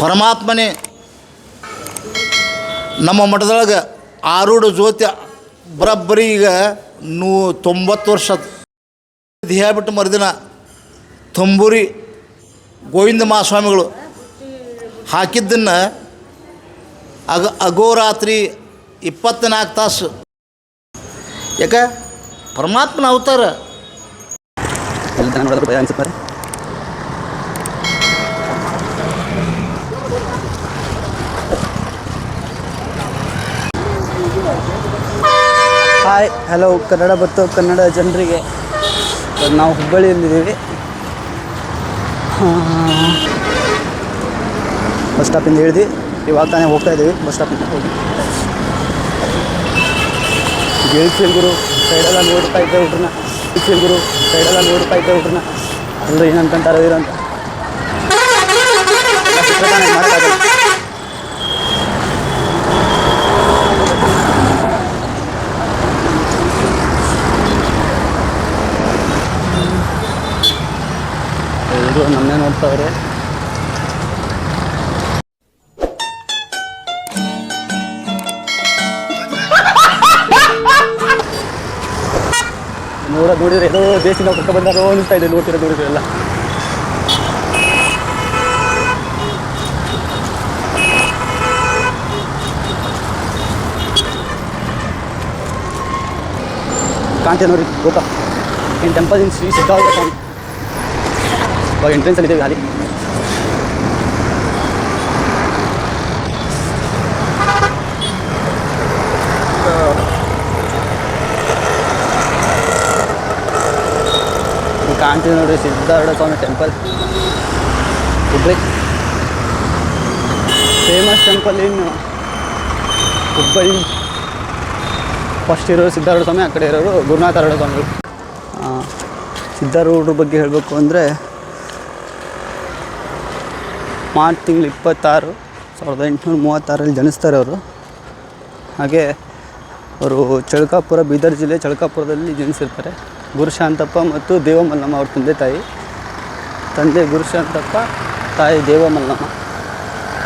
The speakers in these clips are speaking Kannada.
ಪರಮಾತ್ಮನೇ ನಮ್ಮ ಮಠದೊಳಗೆ ಆರೂಢ ಜ್ಯೋತಿ ಬರೋಬ್ಬರಿ ಈಗ 90 ವರ್ಷ ದೇಹ ಬಿಟ್ಟು ಮರುದಿನ ತಂಬೂರಿ ಗೋವಿಂದ ಮಹಾಸ್ವಾಮಿಗಳು ಹಾಕಿದ್ದನ್ನು ಅಗೋರಾತ್ರಿ 24 ತಾಸು. ಯಾಕೆ ಪರಮಾತ್ಮನ ಅವತಾರ. ಹಾಯ್ ಹಲೋ ಕನ್ನಡ ಮತ್ತು ಕನ್ನಡ ಜನರಿಗೆ, ನಾವು ಹುಬ್ಬಳ್ಳಿಯಲ್ಲಿದ್ದೀವಿ. ಬಸ್ ಸ್ಟಾಪಿಂದ ಹಿಡಿದು ಇವಾಗ ತಾನೇ ಹೋಗ್ತಾ ಇದ್ದೀವಿ. ಬಸ್ ಸ್ಟಾಪಿಂದ ಹೋಗಿ ಗೆಲ್ಸಿಲ್ಗುರು ಸೈಡೆಲ್ಲ ನೋಡ್ತಾ ಇದ್ದೆ ಹುಡ್ರನ್ನ. ಗೆಲ್ಸಿಲ್ಗುರು ಸೈಡೆಲ್ಲ ನೋಡ್ತಾ ಇದ್ದೆ ಹುಡ್ರನ್ನ. ಎಲ್ಲರೂ ಏನಂತಾರೆ ಇರೋ ಅಂತ ಮಾಡೋಕ್ಕಾಗಲ್ಲ. ಎಲ್ಲರೂ ನನ್ನೇ ನೋಡ್ತಾವ್ರೆ. ನೋಡಿದ್ರೆ ಏನೋ ದೇಶದಿಂದ ನಾವು ಕರ್ಕೊಂಡು ಬಂದಾರೋ ಅನಿಸ್ತಾ ಇದೆ. ನೋಡಿದ್ರೆ ಎಲ್ಲ ಕಾಂತೆ ನೋಡಿ ಗೋಕಾ ಇನ್ ಟೆಂಪಲ್ ಇನ್ ಶ್ರೀ ಸಿದ್ಧಾರ್ಥ ಸ್ವಾಮಿ. ಇವಾಗ ಎಂಟ್ರೆನ್ಸಲ್ಲಿದ್ದೇವೆ ಅಲ್ಲಿ. ಕಾಣ್ತೀವಿ ನೋಡಿ ಸಿದ್ಧಾರ್ಥ ಸ್ವಾಮಿ ಟೆಂಪಲ್, ಹುಬ್ಬಳ್ಳಿ ಫೇಮಸ್ ಟೆಂಪಲ್ ಇನ್ನು ಹುಬ್ಬಳ್ಳಿ. ಫಸ್ಟ್ ಇರೋರು ಸಿದ್ಧಾರೂಢ ಸ್ವಾಮಿ, ಆ ಕಡೆ ಇರೋರು ಗುರುನಾಥಾರೂಢ ಸ್ವಾಮಿಗಳು. ಸಿದ್ಧಾರೂಢರ ಬಗ್ಗೆ ಹೇಳಬೇಕು ಅಂದರೆ ಮಾರ್ಚ್ ತಿಂಗಳು 26, 1836 ಜನಿಸ್ತಾರೆ ಅವರು. ಹಾಗೆ ಅವರು ಚಳಕಾಪುರ, ಬೀದರ್ ಜಿಲ್ಲೆ ಚಳಕಾಪುರದಲ್ಲಿ ಜನಿಸಿರ್ತಾರೆ. ಗುರುಶಾಂತಪ್ಪ ಮತ್ತು ದೇವಮಲ್ಲಮ್ಮ ಅವ್ರ ತಂದೆ ಗುರುಶಾಂತಪ್ಪ, ತಾಯಿ ದೇವಮಲ್ಲಮ್ಮ.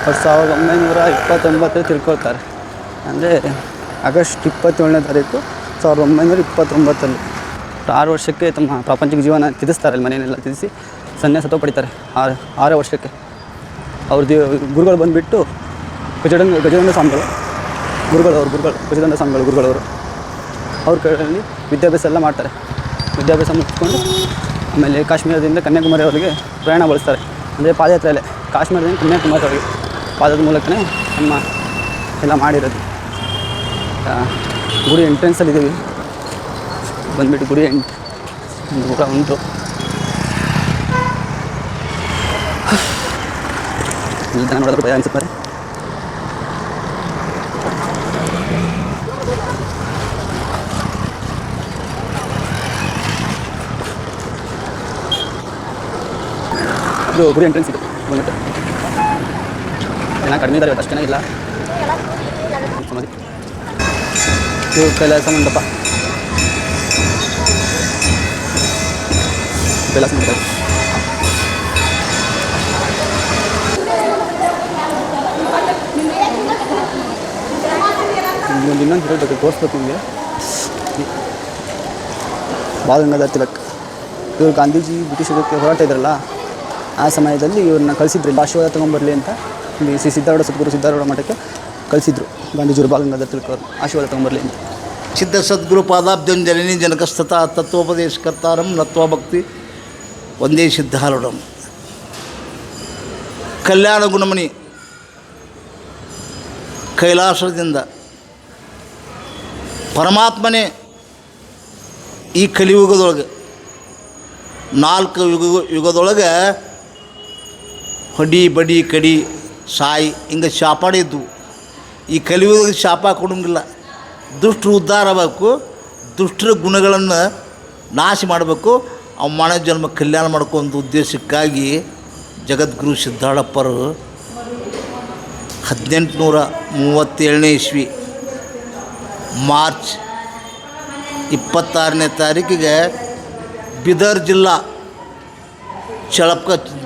ಅವ್ರು 1929 ತಿಳ್ಕೊಳ್ತಾರೆ. ಅಂದರೆ ಆಗಸ್ಟ್ 27ನೇ ತಾರೀಕು 1929. 6 ವರ್ಷಕ್ಕೆ ತಮ್ಮ ಪ್ರಾಪಂಚಿಕ ಜೀವನ ತ್ಯಜಿಸ್ತಾರೆ. ಅಲ್ಲಿ ಮನೆಯನ್ನೆಲ್ಲ ತ್ಯಜಿಸಿ ಸನ್ಯಾಸತ್ವ ಪಡಿತಾರೆ 6 ವರ್ಷಕ್ಕೆ. ಅವ್ರ ಗುರುಗಳು ಬಂದುಬಿಟ್ಟು ಗಜದಂಡ ಸ್ವಾಮಿಗಳು ಗುರುಗಳು ಗಜದಂಡ ಸ್ವಾಮಿಗಳು ಗುರುಗಳವರು. ಅವ್ರ ಕಡೆಯಲ್ಲಿ ವಿದ್ಯಾಭ್ಯಾಸ ಎಲ್ಲ ಮಾಡ್ತಾರೆ. ವಿದ್ಯಾಭ್ಯಾಸ ಮುಗಿಸ್ಕೊಂಡು ಆಮೇಲೆ ಕಾಶ್ಮೀರದಿಂದ ಕನ್ಯಾಕುಮಾರಿಯವರೆಗೆ ಪ್ರಯಾಣ ಬಳಸ್ತಾರೆ. ಅಂದರೆ ಪಾದಯಾತ್ರೆಯಲ್ಲೇ ಕಾಶ್ಮೀರದಿಂದ ಕನ್ಯಾಕುಮಾರಿಯವರೆಗೆ ಪಾದದ ಮೂಲಕನೇ ನಮ್ಮ ಎಲ್ಲ ಮಾಡಿರೋದು. ಗುಡಿ ಎಂಟ್ರೆನ್ಸಲ್ಲಿದ್ದೀವಿ. ಬಂದುಬಿಟ್ಟು ಗುಡಿ ಊಟ ಉಂಟು. ಇಲ್ಲಿ ಜನ ನೋಡಿದ್ರೆ ಭಯ ಅನಿಸುತ್ತಾರೆ. ಇದು ಗುಡಿ ಎಂಟ್ರೆನ್ಸ್ ಇದು ಬಂದ್ಬಿಟ್ಟು ಜನ ಕಡಿಮೆ ಇದ್ದಾರೆ, ಅಷ್ಟು ಚೆನ್ನಾಗಿಲ್ಲ. ಸಮಾಧಿ ಇದು ಕೈಲಾಸ ಮಂಟಪ, ಕೈಲಾಸ ಮಂಟಪ. ಇನ್ನೊಂದು ಹೇಳಬೇಕು, ತೋರಿಸ್ಬೇಕು ನಿಮಗೆ. ಬಾಲಗಂಗಾಧರ ತಿಲಕ್ ಇವರು ಗಾಂಧೀಜಿ ಬ್ರಿಟಿಷರಿಗೆ ಹೋರಾಟ ಇದ್ರಲ್ಲ, ಆ ಸಮಯದಲ್ಲಿ ಇವ್ರನ್ನ ಕಳಿಸಿದ್ರು ಆಶೀರ್ವಾದ ತೊಗೊಂಬರಲಿ ಅಂತ. ಇಲ್ಲಿ ಸಿದ್ಧಾರೂಢ ಸದ್ಗುರು ಸಿದ್ಧಾರೂಢ ಮಠಕ್ಕೆ ಕಳಿಸಿದ್ರು ಗಾಂಧೀಜಿಯವರು ಬಾಲಗಂಗಾಧರ ತಿಲಕ್ ಅವರು ಆಶೀರ್ವಾದ ತೊಗೊಂಬರಲಿ ಅಂತ. ಸಿದ್ಧ ಸದ್ಗುರು ಪಾದಾಬ್ಜಂಜಲಿನಿ ಜನಕಸ್ತಥ ತತ್ವೋಪದೇಶಕರ್ತಾರಂ ನತ್ವ ಭಕ್ತಿ ಒಂದೇ ಸಿದ್ಧಾರೂಢಂ. ಕಲ್ಯಾಣ ಗುಣಮಣಿ ಕೈಲಾಸದಿಂದ ಪರಮಾತ್ಮನೇ ಈ ಕಲಿಯುಗದೊಳಗೆ 4 ಯುಗದೊಳಗೆ ಹೊಡಿ ಬಡಿ ಕಡಿ ಸಾಯಿ ಹಿಂಗೆ ಶಾಪಾಡಿದ್ವು. ಈ ಕಲಿಯುಗದಾಗ ಶಾಪ ಕೊಡೋಂಗಿಲ್ಲ. ದುಷ್ಟರು ಉದ್ಧಾರ ಆಗಬೇಕು, ದುಷ್ಟರ ಗುಣಗಳನ್ನು ನಾಶ ಮಾಡಬೇಕು, ಅವ ಮಾನವ ಜನ್ಮ ಕಲ್ಯಾಣ ಮಾಡ್ಕೊಂತ ಉದ್ದೇಶಕ್ಕಾಗಿ ಜಗದ್ಗುರು ಸಿದ್ಧಾರೂಢಪ್ಪರು 1837ನೇ ಇಸ್ವಿ ಮಾರ್ಚ್ 26ನೇ ತಾರೀಕಿಗೆ ಬೀದರ್ ಜಿಲ್ಲಾ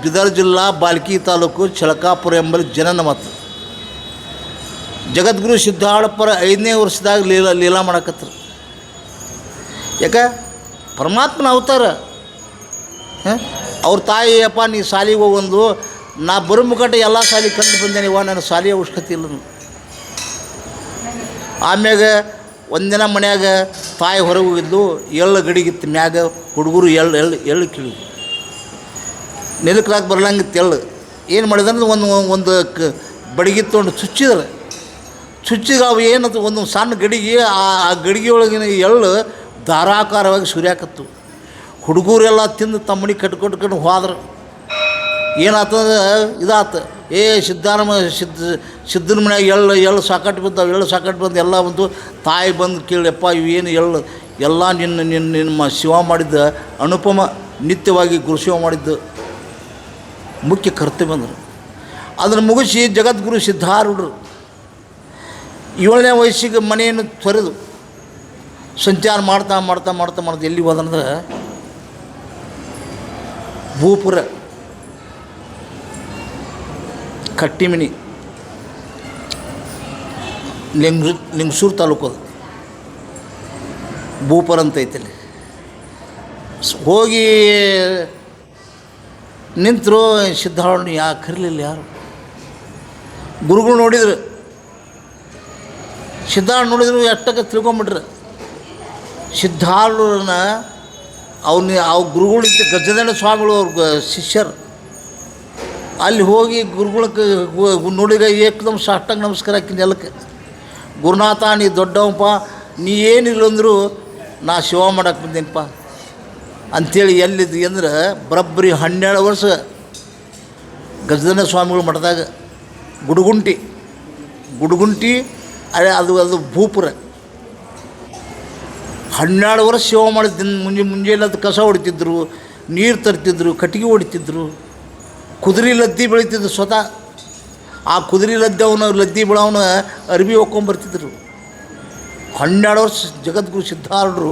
ಬೀದರ್ ಜಿಲ್ಲಾ ಬಾಲ್ಕಿ ತಾಲೂಕು ಚಳಕಾಪುರ ಎಂಬಲ್ಲಿ ಜನನ ಮತ್ತು ಜಗದ್ಗುರು ಸಿದ್ಧಾಳಪ್ಪರ 5ನೇ ವರ್ಷದಾಗ ಲೀಲಾ ಮಾಡಕತ್ರು. ಯಾಕೆ ಪರಮಾತ್ಮನ ಅವತಾರ. ಅವ್ರ ತಾಯಿ ಅಪ್ಪ ನೀ ಶಾಲಿಗೆ ಹೋಗೊಂದು, ನಾ ಬರೋ ಮುಖಟ ಎಲ್ಲ ಶಾಲೆ ಕಲಿತು ಬಂದೇನೆ, ಇವ ನನ್ನ ಶಾಲೆಯ ಅವಶ್ಯಕತೆ ಇಲ್ಲ. ಆಮ್ಯಾಗ ಒಂದಿನ ಮನ್ಯಾಗ ತಾಯಿ ಹೊರಗೆ ಹೋಗಿದ್ಲು, ಎಳ್ಳು ಗಡಿಗಿತ್ತು ಮ್ಯಾಗ, ಹುಡುಗರು ಎಳ್ಳು ಕೀಳಿದ್ರು, ನಿಲುಕ್ಲಾಕ ಬರ್ಲಂಗಿತ್ತು ಎಳ್ಳು. ಏನು ಮಾಡಿದ್ರೆ ಒಂದು ಬಡಗಿ ತೊಗೊಂಡು ಚುಚ್ಚಿದ್ರೆ ಅವು ಏನದು ಒಂದು ಸಣ್ಣ ಗಡಿಗೆ, ಆ ಗಡಿಗೆ ಒಳಗಿನ ಎಳ್ಳು ಧಾರಾಕಾರವಾಗಿ ಸುರಿಯಾಕತ್ತು. ಹುಡುಗರೆಲ್ಲ ತಿಂದು ತಮ್ಮಡಿ ಕಟ್ಕೊಂಡು ಹೋದ್ರೆ ಏನಾಗ್ತದೆ, ಇದಾತು. ಸಿದ್ಧನ ಮನ್ಯಾಗ ಎಳ್ಳು ಸಾಕಟ್ಟು ಬಂದು ಎಲ್ಲ ಬಂದು ತಾಯಿ ಬಂದು ಕೇಳಿಯಪ್ಪ ಇವು ಏನು ಎಳ್ಳು ಎಲ್ಲ ನಿಮ್ಮ ಶಿವ ಮಾಡಿದ್ದ ಅನುಪಮ ನಿತ್ಯವಾಗಿ ಗುರುಶಿವ ಮಾಡಿದ್ದು ಮುಖ್ಯ ಕರ್ತವ್ಯ ಬಂದರು. ಅದನ್ನು ಮುಗಿಸಿ ಜಗದ್ಗುರು ಸಿದ್ಧಾರೂಢರು 7ನೇ ವಯಸ್ಸಿಗೆ ಮನೆಯನ್ನು ತೊರೆದು ಸಂಚಾರ ಮಾಡ್ತಾ ಎಲ್ಲಿ ಹೋದಂದ್ರೆ ಭೂಪುರ, ಕಟ್ಟಿಮಿನಿ, ಲಿಂಗಸೂರು ತಾಲೂಕು, ಅದು ಭೂಪುರ ಅಂತ ಐತಲ್ಲಿ. ಹೋಗಿ ನಿಂತರು. ಸಿದ್ಧಾರೂಢ ಯಾಕೆ ಕರೀಲಿಲ್ಲ, ಯಾರು ಗುರುಗಳು ನೋಡಿದ್ರು. ಸಿದ್ಧಾರೂಢ ನೋಡಿದ್ರು, ಎಷ್ಟಕ್ಕೆ ತಿಳ್ಕೊಂಬಿಟ್ರು. ಸಿದ್ಧಾರೂಢನ ಅವ್ರ ಗುರುಗಳಿದ್ದ ಗಜದಂಡ ಸ್ವಾಮಿಗಳು ಅವ್ರ ಶಿಷ್ಯರು. ಅಲ್ಲಿ ಹೋಗಿ ಗುರುಗಳಿಗೆ ನೋಡಿದ್ರೆ ಏಕದಮ್ ಸಾಷ್ಟಾಂಗ ನಮಸ್ಕಾರ ಹಾಕಿ ನೆಲಕ್ಕೆ, ಗುರುನಾಥ ನೀ ದೊಡ್ಡವಪ್ಪ, ನೀ ಏನಿಲ್ಲ ಅಂದರೂ ನಾ ಶಿವ ಮಾಡಕ್ಕೆ ಬಂದೇನಪ್ಪ ಅಂಥೇಳಿ. ಎಲ್ಲಿದ್ವಿ ಅಂದ್ರೆ ಬರೋಬ್ಬರಿ 12 ವರ್ಷ ಗಜದಂಡ ಸ್ವಾಮಿಗಳು ಮಠದಾಗ ಗುಡುಗುಂಟಿ ಅದು ಭೂಪುರ 12 ವರ್ಷ ಶಿವ ಮಾಡಿದ್ದ. ಮುಂಜಾನೆ ಅದು ಕಸ ಹೊಡಿತಿದ್ರು, ನೀರು ತರ್ತಿದ್ರು, ಕಟ್ಟಿಗೆ ಹೊಡಿತಿದ್ರು, ಕುದುರೆ ಲದ್ದಿ ಬೆಳೀತಿದ್ರು ಸ್ವತಃ. ಆ ಕುದುರೆ ಲದ್ದಿ ಬೆಳವನ ಅರ್ಬಿ ಹೋಗ್ಕೊಂಬರ್ತಿದ್ರು. 12 ವರ್ಷ ಜಗದ್ಗುರು ಸಿದ್ಧಾರೂಢರು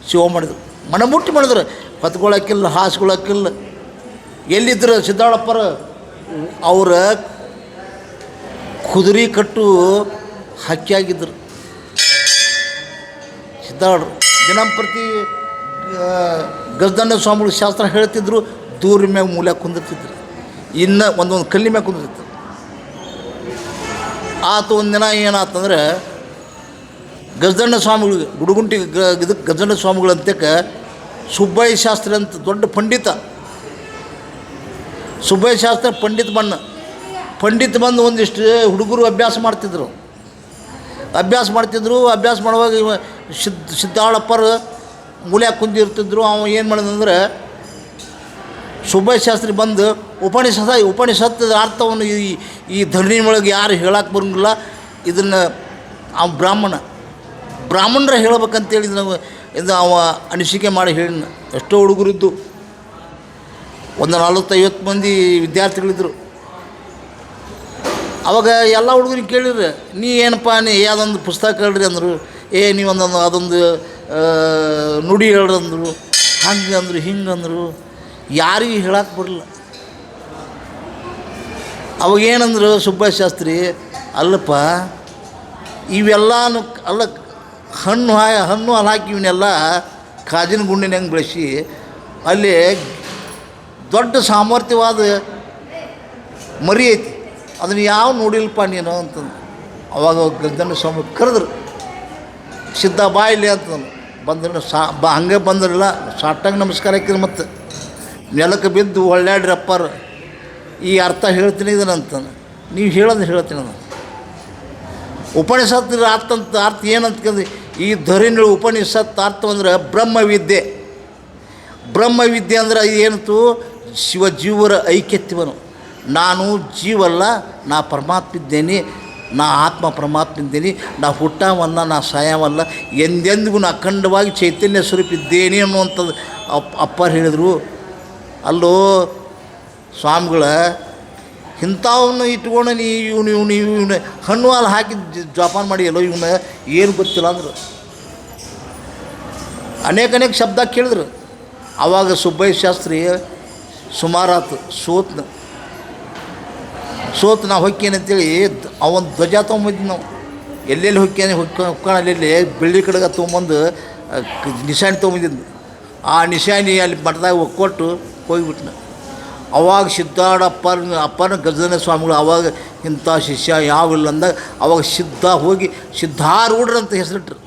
ಶಿವ ಮಾಡಿದ್ರು, ಮನಮುಟ್ಟಿ ಮಾಡಿದ್ರು. ಹೊತ್ಕೊಳಕ್ಕಿಲ್ಲ, ಹಾಸ್ಕೊಳಕ್ಕಿಲ್ಲ. ಎಲ್ಲಿದ್ದರು ಸಿದ್ಧಾಳಪ್ಪರ? ಅವರ ಕುದುರೆ ಕಟ್ಟು ಹಕ್ಕಿಯಾಗಿದ್ದರು ಸಿದ್ಧಾರೂಢರು. ದಿನಂಪ್ರತಿ ಗಜದಂಡ ಸ್ವಾಮಿಗಳು ಶಾಸ್ತ್ರ ಹೇಳ್ತಿದ್ರು, ದೂರ ಮ್ಯಾಗ ಮೂಲೆ ಕುಂದಿರ್ತಿದ್ರು, ಇನ್ನು ಒಂದೊಂದು ಕಲ್ಲಿ ಮ್ಯಾಗ ಕುಂದಿರ್ತಿದ್ರು. ಆತು ಒಂದಿನ ಏನಾತಂದ್ರೆ ಗಜದಂಡ ಸ್ವಾಮಿಗಳು ಗುಡುಗುಂಟಿ ಇದಕ್ಕೆ ಗಜದಂಡ ಸ್ವಾಮಿಗಳು ಅಂತಕ್ಕೆ ಸುಬ್ಬಯ್ಯ ಶಾಸ್ತ್ರಿ ಅಂತ ದೊಡ್ಡ ಪಂಡಿತ. ಸುಬ್ಬಯ್ಯ ಶಾಸ್ತ್ರಿ ಪಂಡಿತ ಬಂದು ಒಂದಿಷ್ಟು ಹುಡುಗರು ಅಭ್ಯಾಸ ಮಾಡ್ತಿದ್ರು. ಅಭ್ಯಾಸ ಮಾಡುವಾಗ ಸಿದ್ಧಾಳಪ್ಪರು ಮೂಲ್ಯಾಗ ಕುಂದಿರ್ತಿದ್ರು. ಅವ ಏನು ಮಾಡಿದಂದ್ರೆ ಸುಬ್ಬಯ್ಯ ಶಾಸ್ತ್ರಿ ಬಂದು ಉಪನಿಷತ್ತದ ಅರ್ಥವನ್ನು ಈ ಧರಣಿ ಒಳಗೆ ಯಾರು ಹೇಳಕ್ಕೆ ಬರೋಂಗಿಲ್ಲ, ಇದನ್ನು ಅವ ಬ್ರಾಹ್ಮಣರ ಹೇಳ್ಬೇಕಂತೇಳಿ ಇದು ಅವ ಅನಿಸಿಕೆ ಮಾಡಿ ಹೇಳಿನ. ಎಷ್ಟೋ ಹುಡುಗರಿದ್ದು, ಒಂದು 40-50 ಮಂದಿ ವಿದ್ಯಾರ್ಥಿಗಳಿದ್ದರು. ಅವಾಗ ಎಲ್ಲ ಹುಡುಗರಿಗೆ ಕೇಳಿದ್ರೆ, ನೀ ಏನಪ್ಪ ಯಾವುದೊಂದು ಪುಸ್ತಕ ಹೇಳ್ರಿ ಅಂದರು. ನೀವು ಅದೊಂದು ನುಡಿ ಹೇಳ್ರಿ ಅಂದರು. ಹಿಂಗಂದರು ಯಾರಿಗೂ ಹೇಳಕ್ಕೆ ಬರಲಿಲ್ಲ. ಅವಾಗೇನಂದ್ರು ಸುಬ್ಬಯ್ಯ ಶಾಸ್ತ್ರಿ, ಅಲ್ಲಪ್ಪ ಇವೆಲ್ಲನೂ ಅಲ್ಲ, ಹಣ್ಣು ಅಲ್ಲಿ ಹಾಕಿ ಇವನ್ನೆಲ್ಲ ಕಾಜಿನ ಗುಂಡಿನ ಹೆಂಗೆ ಬೆಳೆಸಿ ಅಲ್ಲಿ ದೊಡ್ಡ ಸಾಮರ್ಥ್ಯವಾದ ಮರಿ ಐತಿ, ಅದನ್ನು ಯಾವ ನೋಡಿಲ್ಲಪ್ಪ ನೀನು ಅಂತಂದು. ಅವಾಗ ಗಜದಂಡ ಸ್ವಾಮಿ ಕರೆದ್ರು, ಸಿದ್ಧ ಬಾ ಇಲ್ಲಿ ಅಂತಂದು. ಬಂದ್ರೆ ಹಂಗೆ ಬಂದ್ರಲ್ಲ, ಸಾಷ್ಟಾಂಗ ನಮಸ್ಕಾರ ಹಾಕಿದ್ರು. ಮತ್ತು ನೆಲಕ್ಕೆ ಬಿದ್ದು ಒಳ್ಳೆಯಾಡ್ರಿ ಅಪ್ಪಾರ, ಈ ಅರ್ಥ ಹೇಳ್ತೀನಿ ಇದನ್ನಂತಾನೆ. ನೀವು ಹೇಳ್ತೀನಿ ನಾನು. ಉಪನಿಷತ್ ಅರ್ಥ ಏನಂತಂದ್ರೆ, ಈ ಧರಣಿ ಉಪನಿಷತ್ ಅರ್ಥ ಅಂದ್ರೆ ಬ್ರಹ್ಮವಿದ್ಯೆ ಅಂದ್ರೆ ಏನಂತು, ಶಿವಜೀವರ ಐಕ್ಯತ್ಯವನು. ನಾನು ಜೀವಲ್ಲ, ನಾ ಪರಮಾತ್ಮ ಇದ್ದೇನೆ, ನಾ ಆತ್ಮ ಪರಮಾತ್ಮ ಇದ್ದೇನೆ, ನಾ ಹುಟ್ಟವಲ್ಲ, ನಾ ಸಾಯವಲ್ಲ, ಎಂದೆಂದಿಗೂ ನಾ ಅಖಂಡವಾಗಿ ಚೈತನ್ಯ ಸ್ವರೂಪ ಇದ್ದೇನೆ ಅನ್ನುವಂಥದ್ದು ಅಪ್ಪರು ಹೇಳಿದರು. ಅಲ್ಲೋ ಸ್ವಾಮಿಗಳ, ಇಂಥವನ್ನ ಇಟ್ಕೊಂಡು ಇವನು ಹಣ್ಣು ಹಾಲು ಹಾಕಿ ಜೋಪಾನ ಮಾಡಿ ಎಲ್ಲೋ ಇವನ್ನ ಏನು ಗೊತ್ತಿಲ್ಲ ಅಂದರು. ಅನೇಕ ಶಬ್ದ ಕೇಳಿದ್ರು. ಆವಾಗ ಸುಬ್ಬಯ್ಯ ಶಾಸ್ತ್ರಿ ಸುಮಾರಾತು ಸೋತು ನಾವು ಹೊಕ್ಕೇನಂತೇಳಿ ಅವನು ಧ್ವಜ ತೊಗೊಂಬಂದು ನಾವು ಎಲ್ಲೆಲ್ಲಿ ಹೊಕ್ಕೇನೆ ಹೊಕ್ಕಲ್ಲಿ ಬೆಳ್ಳಿ ಕಡೆಗೆ ತೊಗೊಂಬಂದು ನಿಶಾನಿ ತೊಗೊಂಬಂದಿದ್ದು. ಆ ನಿಶಾನಿ ಅಲ್ಲಿ ಮಠದಾಗ ಒಕ್ಕೊಟ್ಟು ಹೋಗಿಬಿಟ್ನ. ಅವಾಗ ಅಪ್ಪನ ಗಜನ ಸ್ವಾಮಿಗಳು ಅವಾಗ ಇಂಥ ಶಿಷ್ಯ ಯಾವಿಲ್ಲ ಅಂದಾಗ ಅವಾಗ ಹೋಗಿ ಸಿದ್ಧಾರೂಢರು ಅಂತ ಹೆಸರಿಟ್ರು.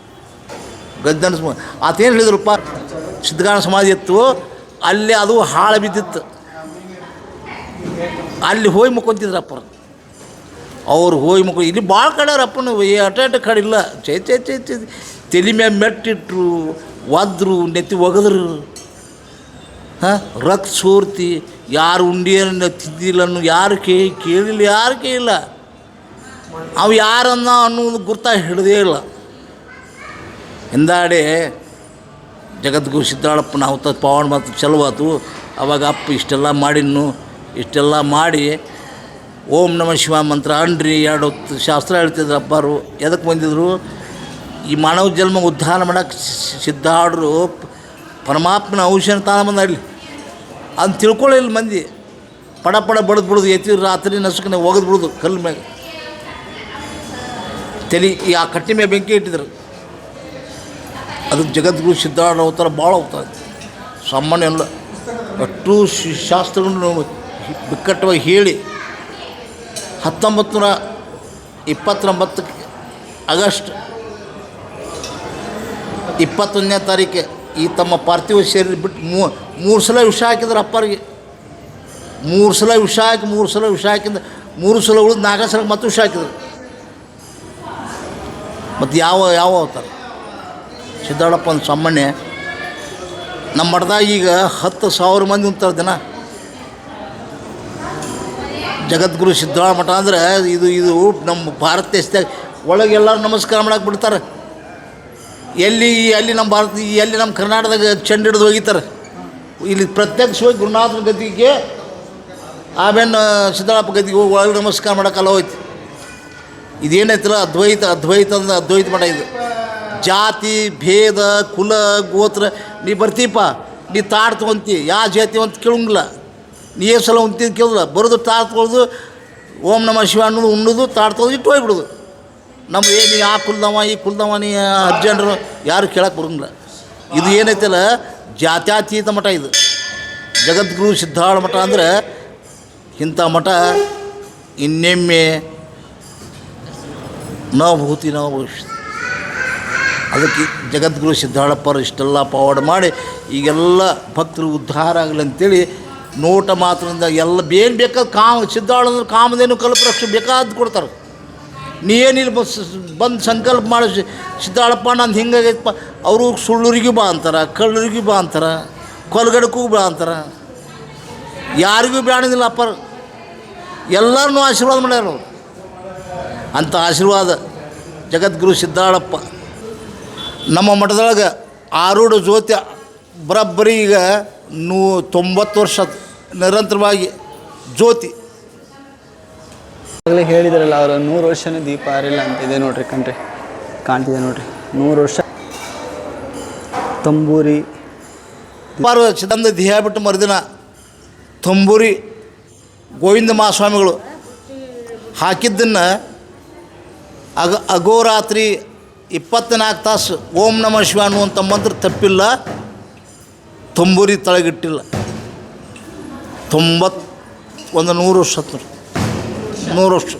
ಗದ್ದನ ಸ್ವಾಮಿ ಆತೇನು ಹೇಳಿದ್ರಪ್ಪ, ಸಿದ್ಧಗಂಗಾ ಸಮಾಧಿ ಇತ್ತು ಅಲ್ಲಿ, ಅದು ಹಾಳು ಬಿದ್ದಿತ್ತು. ಅಲ್ಲಿ ಹೋಗಿ ಮುಕ್ಕೊಂತಿದ್ರು ಅಪ್ಪರು. ಅವ್ರು ಹೋಗಿ ಇಲ್ಲಿ ಭಾಳ ಕಡೆಯವ್ರ ಅಪ್ಪನ ಅಟ ಕಡೆ ಇಲ್ಲ. ಚೈ ತಲೆ ಮ್ಯಾಗ ಮೆಟ್ಟಿಟ್ರು, ಒದ್ರು, ನೆತ್ತಿ ಒಗದ್ರು. ರಕ್ತ ಸೋರ್ತಿ, ಯಾರು ಉಂಡಿಯನ್ನು ತಿದ್ದಿಲ್ಲನ್ನು ಯಾರು ಕೇಳಿಲ್ಲ, ಯಾರು ಕೇಳಿಲ್ಲ. ಅವು ಯಾರನ್ನ ಅನ್ನೋದು ಗುರ್ತಾಗಿ ಹಿಡ್ದೇ ಇಲ್ಲ. ಹಿಂದಾಡೆ ಜಗದ್ಗುರು ಸಿದ್ಧಾಳಪ್ಪನ ಅವತ್ತ ಪವನ್ ಮಾತು ಚಲವಾತು. ಅವಾಗ ಅಪ್ಪ ಇಷ್ಟೆಲ್ಲ ಮಾಡಿ ಓಂ ನಮಃ ಶಿವ ಮಂತ್ರ ಅನ್ರಿ 2 ಹೊತ್ತು ಶಾಸ್ತ್ರ ಹೇಳ್ತಿದ್ರು ಅಪ್ಪಾರು. ಎದಕ್ಕೆ ಬಂದಿದ್ರು? ಈ ಮಾನವ ಜನ್ಮ ಉದ್ಧಾರ ಮಾಡೋಕ್ಕೆ ಸಿದ್ಧಾಡ್ರು ಪರಮಾತ್ಮನ ಔಷಧ ತಾನ ಬಂದಲ್ಲಿ ಅದನ್ನು ತಿಳ್ಕೊಳ್ಳಿಲ್ಲ ಮಂದಿ. ಪಡ ಬಡ್ದು ಬಿಡೋದು, ಎತ್ತಿ ರಾತ್ರಿ ನಸುಕನೆ ಒಗೆದು ಬಿಡೋದು ಕಲ್ಲು ಮ್ಯಾಗ, ತಲೆ ಆ ಕಟ್ಟಿ ಮ್ಯಾಗ ಬೆಂಕಿ ಇಟ್ಟಿದ್ರು. ಅದಕ್ಕೆ ಜಗದ್ಗುರು ಸಿದ್ಧಾರೂಢ ಅವತಾರ ಭಾಳ ಹೋಗ್ತಾರೆ, ಸಾಮಾನ್ಯ ಅಲ್ಲ. ಅಷ್ಟು ಶಾಸ್ತ್ರಗಳನ್ನು ಬಿಕ್ಕಟ್ಟವಾಗಿ ಹೇಳಿ 1929 ಆಗಸ್ಟ್ 21ನೇ ತಾರೀಕು ಈ ತಮ್ಮ ಪಾರ್ಥಿವ ಶರೀರ ಬಿಟ್ಟು 3 ಸಲ ವಿಷ ಹಾಕಿದ್ರು ಅಪ್ಪರಿಗೆ. 3 ಸಲ ವಿಷ ಹಾಕಿ 3 ಸಲ ವಿಷ ಹಾಕಿದ್ದು 3 ಸಲ ಉಳಿದು 4 ಸಲ ಮತ್ತೆ ವಿಷ ಹಾಕಿದ್ರು. ಮತ್ತು ಯಾವ ಅವತಾರ ಸಿದ್ಧಾಳಪ್ಪನ ಸಾಮಾನ್ಯ. ನಮ್ಮ ಮಠದಾಗ ಈಗ 10,000 ಮಂದಿ ಉಂತಾರೆ ದಿನ. ಜಗದ್ಗುರು ಸಿದ್ಧಾಳ ಮಠ ಅಂದ್ರೆ ಇದು ನಮ್ಮ ಭಾರತ ದೇಶದಾಗ ಒಳಗೆಲ್ಲರೂ ನಮಸ್ಕಾರ ಮಾಡಕ್ಕೆ ಬಿಡ್ತಾರೆ. ಎಲ್ಲಿ ನಮ್ಮ ಎಲ್ಲಿ ನಮ್ಮ ಕರ್ನಾಟಕದಾಗ ಚೆಂಡು ಹಿಡಿದು ಹೋಗಿತಾರೆ. ಇಲ್ಲಿ ಪ್ರತ್ಯಕ್ಷವಾಗಿ ಗುರುನಾಥನ ಗದ್ದಿಗೆ ಆಮೇಲೆ ಸಿದ್ಧಾಳಪ್ಪ ಗದ್ದಿಗೆ ಹೋಗಿ ಒಳಗೆ ನಮಸ್ಕಾರ ಮಾಡೋಕ್ಕಲ್ಲ ಹೋಯ್ತು. ಇದೇನೈತಲ್ಲ ಅದ್ವೈತ ಮಠ ಇದು. ಜಾತಿ ಭೇದ ಕುಲ ಗೋತ್ರ ನೀ ಬರ್ತೀಪ, ನೀ ತಾಡ್ ತೊಗೊಂತಿ ಯಾವ ಜಾತಿ ಅಂತ ಕೇಳಂಗಿಲ್ಲ. ನೀ ಎಷ್ಟು ಸಲ ಉಂತಿದ್ದು ಕೇಳಿಲ್ಲ, ಬರೋದು ತಾಡ್ ತೊಗೊಳ್ದು ಓಂ ನಮಃ ಶಿವ ಅನ್ನೋದು ಉಣ್ಣೋದು ತಾಡ್ ತೊಗೊಳ್ದು ಇಟ್ಟು ಹೋಗ್ಬಿಡೋದು. ನಮ್ಮ ನೀ ಆ ಕುಲ್ದವ ಈ ಕುಲ್ದವ ನೀ ಅರ್ಜೆಂಟ್ರು ಯಾರು ಕೇಳಕ್ಕೆ ಬರೋಂಗಿಲ್ಲ. ಇದು ಏನೈತಲ್ಲ ಜಾತ್ಯಾತೀತ ಮಠ ಇದು. ಜಗದ್ಗುರು ಸಿದ್ಧಾಳ ಮಠ ಅಂದರೆ ಇಂಥ ಮಠ ಇನ್ನೆಮ್ಮೆ ಭೂತಿ ಭವಿಷ್ಯ. ಅದಕ್ಕೆ ಜಗದ್ಗುರು ಸಿದ್ಧಾಳಪ್ಪರು ಇಷ್ಟೆಲ್ಲ ಪವಾಡ ಮಾಡಿ ಈಗೆಲ್ಲ ಭಕ್ತರು ಉದ್ಧಾರ ಆಗಲಿ ಅಂತೇಳಿ ನೋಟ ಮಾತ್ರದಿಂದ ಎಲ್ಲ ಏನು ಬೇಕಾದ ಸಿದ್ಧಾಳ ಅಂದ್ರೆ ಕಾಮಧೇನು ಕಲ್ಪವೃಕ್ಷ ಬೇಕಾದ್ದು ಕೊಡ್ತಾರೆ. ನೀ ಏನಿಲ್ಲ ಬಂದು ಸಂಕಲ್ಪ ಮಾಡಿ ಸಿದ್ಧಾಳಪ್ಪ ನಂದು ಹಿಂಗಾಗೈತಪ್ಪ, ಅವರು ಸುಳ್ಳೂರಿಗೂ ಬಾ ಅಂತಾರೆ, ಕಳ್ಳೂರಿಗೂ ಬಾ ಅಂತಾರೆ, ಕೊಲ್ಗಡಕ್ಕೂ ಬಾ ಅಂತಾರೆ. ಯಾರಿಗೂ ಬೇಡದಿಲ್ಲ ಅಪ್ಪರು, ಎಲ್ಲರನ್ನೂ ಆಶೀರ್ವಾದ ಮಾಡ್ಯಾರ ಅವರು. ಅಂಥ ಆಶೀರ್ವಾದ ಜಗದ್ಗುರು ಸಿದ್ಧಾಳಪ್ಪ. ನಮ್ಮ ಮಠದೊಳಗೆ ಆರೂಢ ಜ್ಯೋತಿ ಬರೋಬ್ಬರಿ ಈಗ 90 ವರ್ಷ ನಿರಂತರವಾಗಿ ಜ್ಯೋತಿ. ಆಗಲೇ ಹೇಳಿದ್ರಲ್ಲ ಅವರು 100 ವರ್ಷನೇ ದೀಪ ಆರಿಲ್ಲ ಅಂತಿದೆ ನೋಡ್ರಿ, ಕಾಣ್ತಿದೆ ನೋಡ್ರಿ 100 ವರ್ಷ. ತಂಬೂರಿ ಚಿದಂದ ದೇಹ ಬಿಟ್ಟು ಮರುದಿನ ತಂಬೂರಿ ಗೋವಿಂದ ಮಹಾಸ್ವಾಮಿಗಳು ಹಾಕಿದ್ದನ್ನು ಅಗೋರಾತ್ರಿ 24 ತಾಸು ಓಂ ನಮಃ ಶಿವ ಅನ್ನುವಂಥ ಮಂತ್ರ ತಪ್ಪಿಲ್ಲ, ತಂಬೂರಿ ತಳಗಿಟ್ಟಿಲ್ಲ. 100 ವರ್ಷ 100 ವರ್ಷ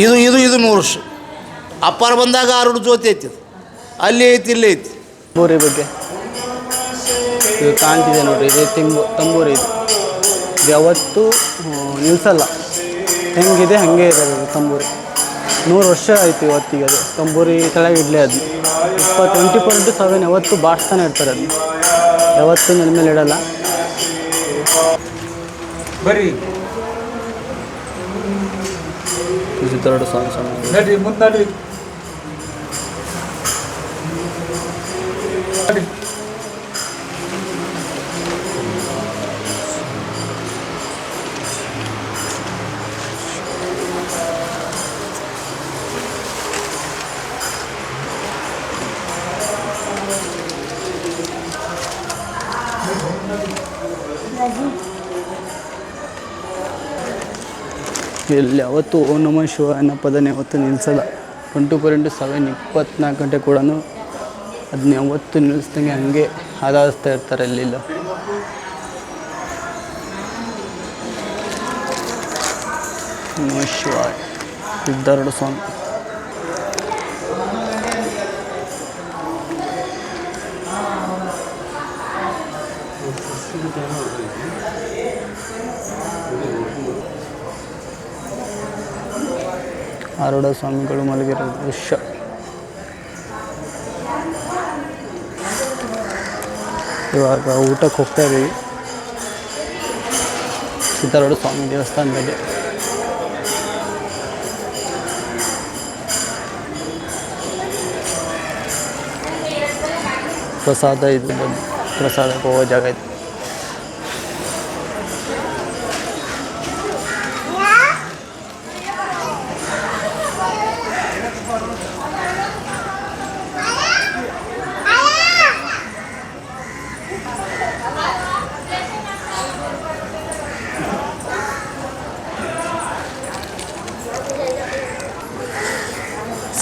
ಇದು 100 ವರ್ಷ. ಅಪ್ಪಾರ ಬಂದಾಗ ಆರೂಢ ಜ್ಯೋತಿ ಐತಿ, ಅಲ್ಲಿ ಐತಿ ಇಲ್ಲಿ ಐತಿ. ತಂಬೂರಿ ಬಗ್ಗೆ ಇದು ಕಾಣ್ತಿದೆ ನೋಡ್ರಿ, ಇದು ತಂಬೂರಿ ಇದು ಯಾವತ್ತೂ ನಿಲ್ಲಿಸಲ್ಲ, ಹೆಂಗಿದೆ ಹಾಗೆ ಇರೋದು ತಂಬೂರಿ. 100 ವರ್ಷ ಆಯಿತು ಇವತ್ತಿಗೆ. ಅದು ತಂಬೂರಿ ಕೆಳಗಿಡಲೇ ಅದು 24/7 ಯಾವತ್ತೂ ಬಾಡಿಸ್ತಾನೆ ಇರ್ತಾರೆ. ಅದು ಯಾವತ್ತೂ ನನ್ನ ಮೇಲೆ ಇಡಲ್ಲ. ಬರ್ರಿ ಸಿದ್ಧಾರೂಢ ಸ್ವಾಮಿ ನಡ್ರಿ ಮುಂದೆ ನಡ್ರಿ. ಇಲ್ಲಿ ಯಾವತ್ತೂ ಓಂ ನಮಃ ಶಿವಾಯ ಅನ್ನೋ ಪದನ ಯಾವತ್ತೂ ನಿಲ್ಲಿಸಲ್ಲ. 24/7 24 ಗಂಟೆ ಕೂಡ ಅದನ್ನ ಯಾವತ್ತೂ ನಿಲ್ಲಿಸ್ದಂಗೆ ಹಂಗೆ ಆರಾಧಿಸ್ತಾ ಇರ್ತಾರೆ ಅಲ್ಲಿಲ್ಲ. ನಮಃ ಶಿವಾಯ. ಸಿದ್ಧಾರೂಢ ಸ್ವಾಮಿ. ಆರೂಢ ಸ್ವಾಮಿಗಳು ಮಲಗಿರೋ ದೃಶ್ಯ. ಇವಾಗ ಊಟಕ್ಕೆ ಹೋಗ್ತಾ ಇದ್ದೀವಿ ಸಿದ್ಧಾರೂಢ ಸ್ವಾಮಿ ದೇವಸ್ಥಾನದಲ್ಲಿ. ಪ್ರಸಾದ ಇದು ಪ್ರಸಾದಕ್ಕೆ ಹೋಗೋ ಜಾಗ ಇದು.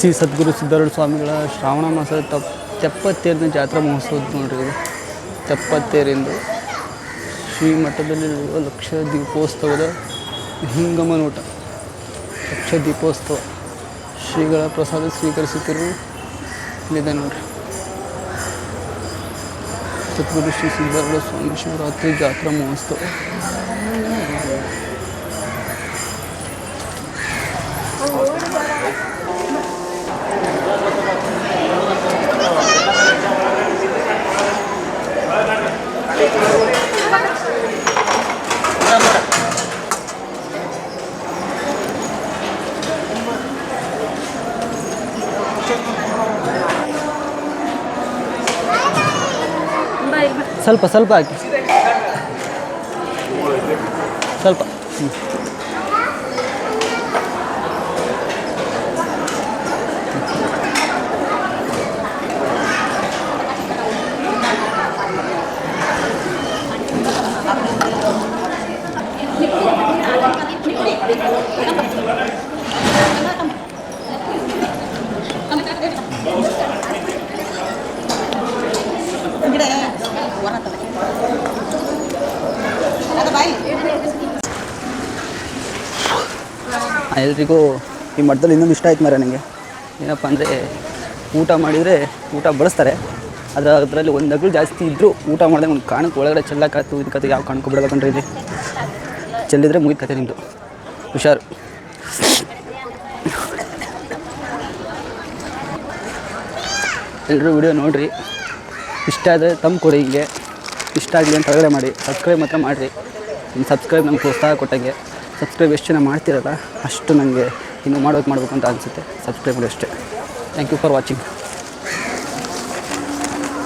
ಶ್ರೀ ಸದ್ಗುರು ಸಿದ್ಧಾರೂಢ ಸ್ವಾಮಿಗಳ ಶ್ರಾವಣ ಮಾಸದ ತೆಪ್ಪತ್ತೇರಿನ ಜಾತ್ರಾ ಮಹೋತ್ಸವದ ನೋಡ್ರಿ ಇದು. ತೆಪ್ಪತ್ತೇರಿಂದು ಶ್ರೀಮಠದಲ್ಲಿರುವ ಲಕ್ಷ ದೀಪೋತ್ಸವದ ಹಿಂಗಮ ನೋಟ. ಲಕ್ಷ ದೀಪೋತ್ಸವ ಶ್ರೀಗಳ ಪ್ರಸಾದ ಸ್ವೀಕರಿಸುತ್ತಿರುವ ಇಲ್ಲಿದೆ ನೋಡ್ರಿ. ಸದ್ಗುರು ಶ್ರೀ ಸಿದ್ಧಾರೂಢ ಸ್ವಾಮಿ ಶಿವರಾತ್ರಿ ಜಾತ್ರಾ ಮಹೋತ್ಸವ. ಸ್ವಲ್ಪ ಸ್ವಲ್ಪ ಹಾಕಿ ಸ್ವಲ್ಪ. ಎಲ್ರಿಗೂ ಈ ಮಠದಲ್ಲಿ ಇನ್ನೊಂದು ಇಷ್ಟ ಆಯ್ತು ಮಾರೆ ನನಗೆ. ಏನಪ್ಪ ಅಂದರೆ ಊಟ ಮಾಡಿದರೆ ಊಟ ಬಡಿಸ್ತಾರೆ, ಅದರಲ್ಲಿ ಒಂದು ನಗಲು ಜಾಸ್ತಿ ಇದ್ದರೂ ಊಟ ಮಾಡಿದ್ರೆ ಒಂದು ಕಾಣಕ್ಕೆ ಒಳಗಡೆ ಚೆಲ್ಲಕ್ಕಾಯ್ತು. ಇದು ಕತೆ ಯಾವ ಕಾಣಕ್ಕೆ ಬಿಡಬೇಕಂದ್ರೆ ಇಲ್ಲಿ ಚೆಲ್ಲಿದ್ರೆ ಮುಗಿದ ಕತೆ ನಿಮ್ಮದು. ಹುಷಾರು. ಎಲ್ಲರೂ ವಿಡಿಯೋ ನೋಡಿರಿ. ಇಷ್ಟ ಆದರೆ ತಮ್ಮ ಕೊಡಿ. ಹಿಂಗೆ ಇಷ್ಟ ಆಗಲಿ ಅಂತ ಹೊರಗಡೆ ಮಾಡಿ. ಸಬ್ಸ್ಕ್ರೈಬ್ ಮಾತ್ರ ಮಾಡಿರಿ. ನಿಮ್ಮ ಸಬ್ಸ್ಕ್ರೈಬ್ ನಮ್ಗೆ ಪ್ರೋತ್ಸಾಹ ಕೊಟ್ಟಂಗೆ. ಸಬ್ಸ್ಕ್ರೈಬ್ ಎಷ್ಟು ಜನ ಮಾಡ್ತಿರಲ್ಲ ಅಷ್ಟು ನನಗೆ ಇನ್ನೂ ಮಾಡಬೇಕು ಅಂತ ಅನಿಸುತ್ತೆ. ಸಬ್ಸ್ಕ್ರೈಬ್ ಮಾಡಿ ಅಷ್ಟೇ. Thank you for watching.